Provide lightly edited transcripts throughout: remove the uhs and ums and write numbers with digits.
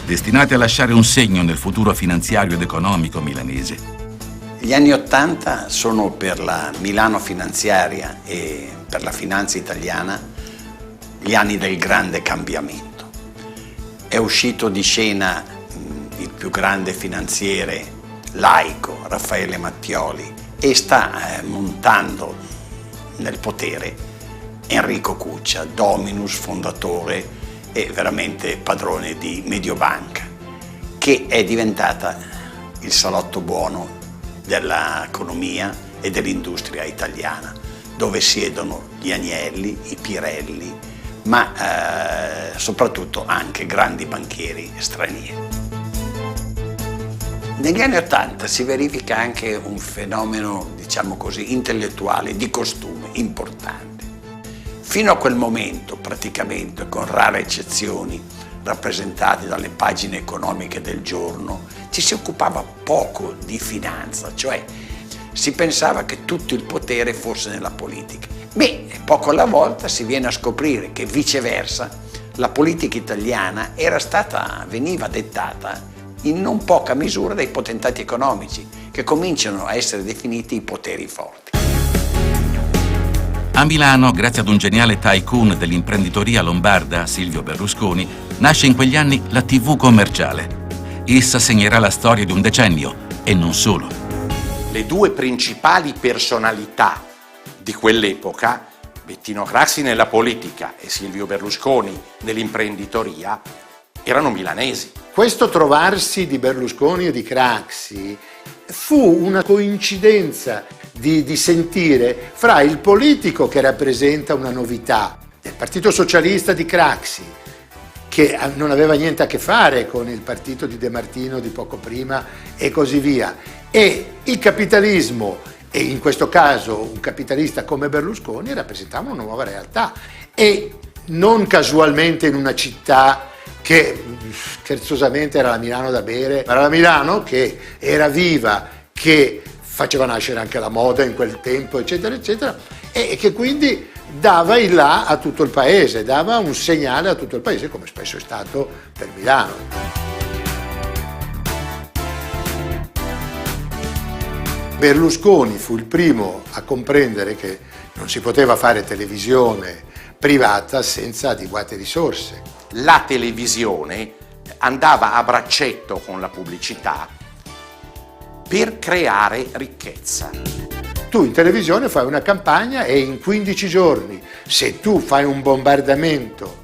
destinate a lasciare un segno nel futuro finanziario ed economico milanese. Gli anni '80 sono per la Milano finanziaria e per la finanza italiana gli anni del grande cambiamento. È uscito di scena il più grande finanziere laico, Raffaele Mattioli, e sta montando nel potere Enrico Cuccia, dominus, fondatore e veramente padrone di Mediobanca, che è diventata il salotto buono dell'economia e dell'industria italiana, dove siedono gli Agnelli, i Pirelli, ma soprattutto anche grandi banchieri stranieri. Negli anni '80 si verifica anche un fenomeno, diciamo così, intellettuale, di costume importante. Fino a quel momento, praticamente, con rare eccezioni rappresentate dalle pagine economiche del giorno, ci si occupava poco di finanza, cioè si pensava che tutto il potere fosse nella politica. Poco alla volta si viene a scoprire che viceversa la politica italiana veniva dettata in non poca misura dai potentati economici, che cominciano a essere definiti i poteri forti. A Milano, grazie ad un geniale tycoon dell'imprenditoria lombarda, Silvio Berlusconi, nasce in quegli anni la TV commerciale. Essa segnerà la storia di un decennio, e non solo. Le due principali personalità di quell'epoca, Bettino Craxi nella politica e Silvio Berlusconi nell'imprenditoria, erano milanesi. Questo trovarsi di Berlusconi e di Craxi fu una coincidenza di sentire fra il politico che rappresenta una novità del Partito Socialista di Craxi, che non aveva niente a che fare con il partito di De Martino di poco prima e così via, e il capitalismo, e in questo caso un capitalista come Berlusconi, rappresentava una nuova realtà, e non casualmente in una città che scherzosamente era la Milano da bere, era la Milano che era viva, che faceva nascere anche la moda in quel tempo, eccetera, eccetera, e che quindi dava il là a tutto il paese, dava un segnale a tutto il paese, come spesso è stato per Milano. Berlusconi fu il primo a comprendere che non si poteva fare televisione privata senza adeguate risorse. La televisione andava a braccetto con la pubblicità per creare ricchezza. Tu in televisione fai una campagna e in 15 giorni, se tu fai un bombardamento,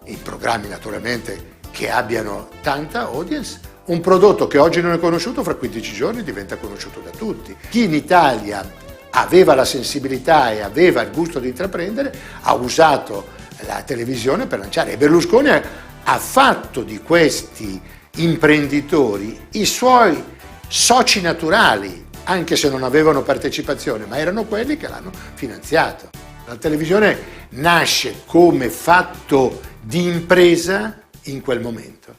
in programmi naturalmente che abbiano tanta audience, un prodotto che oggi non è conosciuto fra 15 giorni diventa conosciuto da tutti. Chi in Italia aveva la sensibilità e aveva il gusto di intraprendere ha usato la televisione per lanciare, e Berlusconi ha fatto di questi imprenditori i suoi soci naturali, anche se non avevano partecipazione, ma erano quelli che l'hanno finanziato. La televisione nasce come fatto di impresa in quel momento.